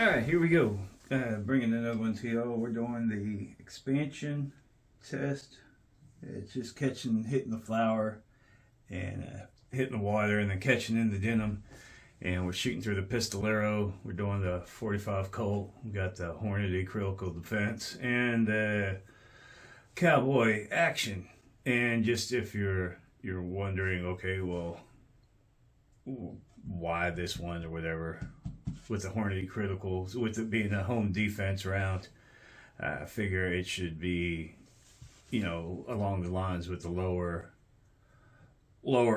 Alright, here we go. Bringing another one to y'all. We're doing the expansion test. It's just hitting the flour and hitting the water and then catching in the denim. And we're shooting through the pistolero. We're doing the 45 Colt. We got the Hornady critical defense and the cowboy action. And just if you're wondering, okay, well, why this one or whatever, with the Hornady criticals, with it being a home defense round, I figure it should be, along the lines with the lower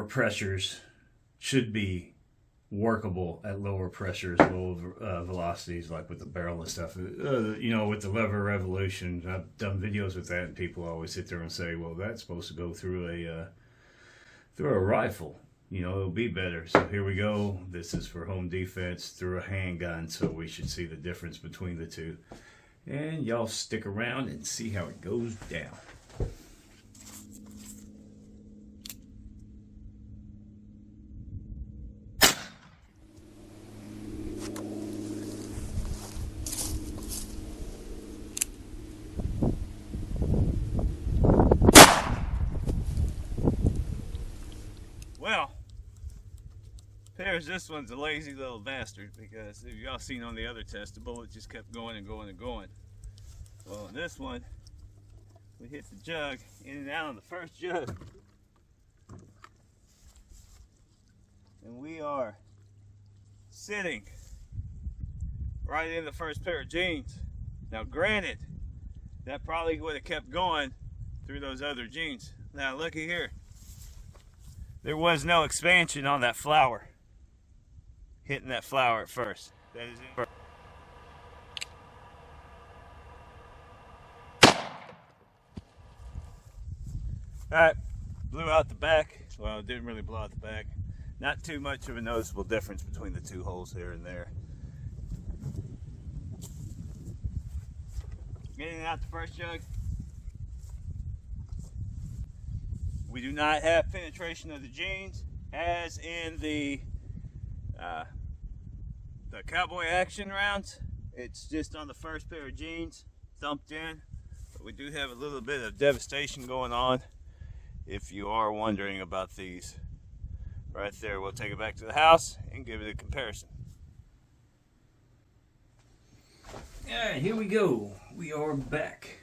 pressures, should be workable at lower pressures, low velocities, like with the barrel and stuff. With the lever revolution, I've done videos with that, and people always sit there and say, well, that's supposed to go through a rifle. It'll be better. So here we go. This is for home defense through a handgun, so we should see the difference between the two. And y'all stick around and see how it goes down. Well, appears this one's a lazy little bastard, because if y'all seen on the other test, the bullet just kept going and going and going. Well, in this one, we hit the jug in and out on the first jug, and we are sitting right in the first pair of jeans. Now granted, that probably would have kept going through those other jeans. Now looky here. There was no expansion on that flour. Hitting that flour at first. That is it. Alright, blew out the back. Well, it didn't really blow out the back. Not too much of a noticeable difference between the two holes here and there. Getting out the first jug. We do not have penetration of the jeans as in the cowboy action rounds. It's just on the first pair of jeans, thumped in. But we do have a little bit of devastation going on, if you are wondering about these. Right there, we'll take it back to the house and give it a comparison. Alright, here we go. We are back.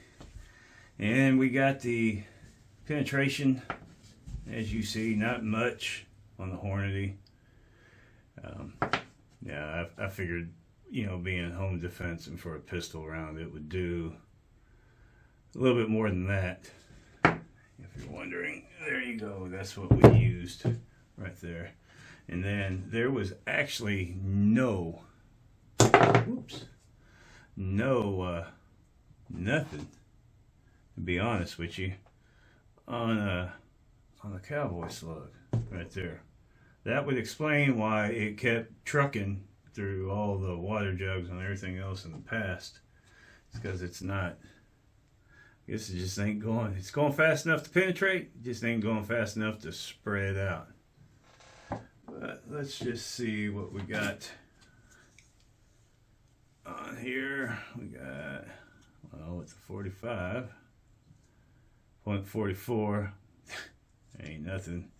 And we got the penetration, as you see, not much on the Hornady. Yeah, I figured, being home defense and for a pistol round, it would do a little bit more than that. If you're wondering, there you go. That's what we used right there. And then there was actually nothing, to be honest with you, on a cowboy slug right there. That would explain why it kept trucking through all the water jugs and everything else in the past. It's because it's not, I guess it just ain't going, it's going fast enough to penetrate, it just ain't going fast enough to spread out. But let's just see what we got on here. We got, well, it's a 45.44. Ain't nothing.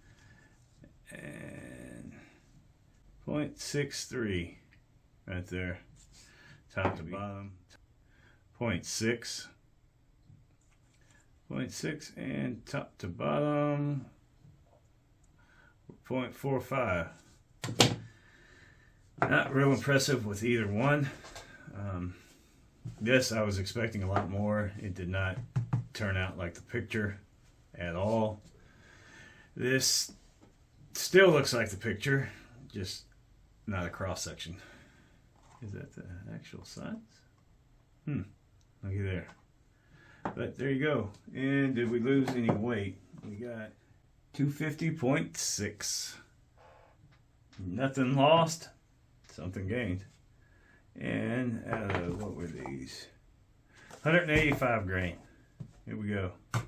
And 0.63 right there, top to bottom. 0.6, and top to bottom 0.45. Not real impressive with either one. This I was expecting a lot more. It did not turn out like the picture at all. This still looks like the picture, just not a cross section. Is that the actual size? Looky there. But there you go. And did we lose any weight? We got 250.6. Nothing lost, something gained. And out of, what were these? 185 grain. Here we go. Out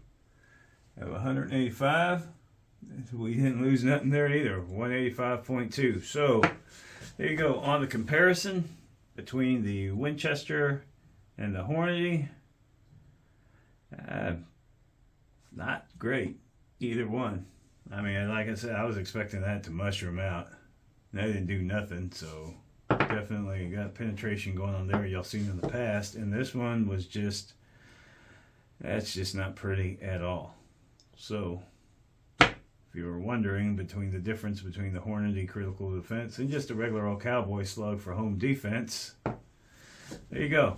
of 185. We didn't lose nothing there either. 185.2. So there you go. On the comparison between the Winchester and the Hornady, not great, either one. I mean, like I said, I was expecting that to mushroom out. That didn't do nothing, so definitely got penetration going on there y'all seen in the past. And this one was just, that's just not pretty at all. So if you were wondering between the difference between the Hornady critical defense and just a regular old cowboy slug for home defense, there you go.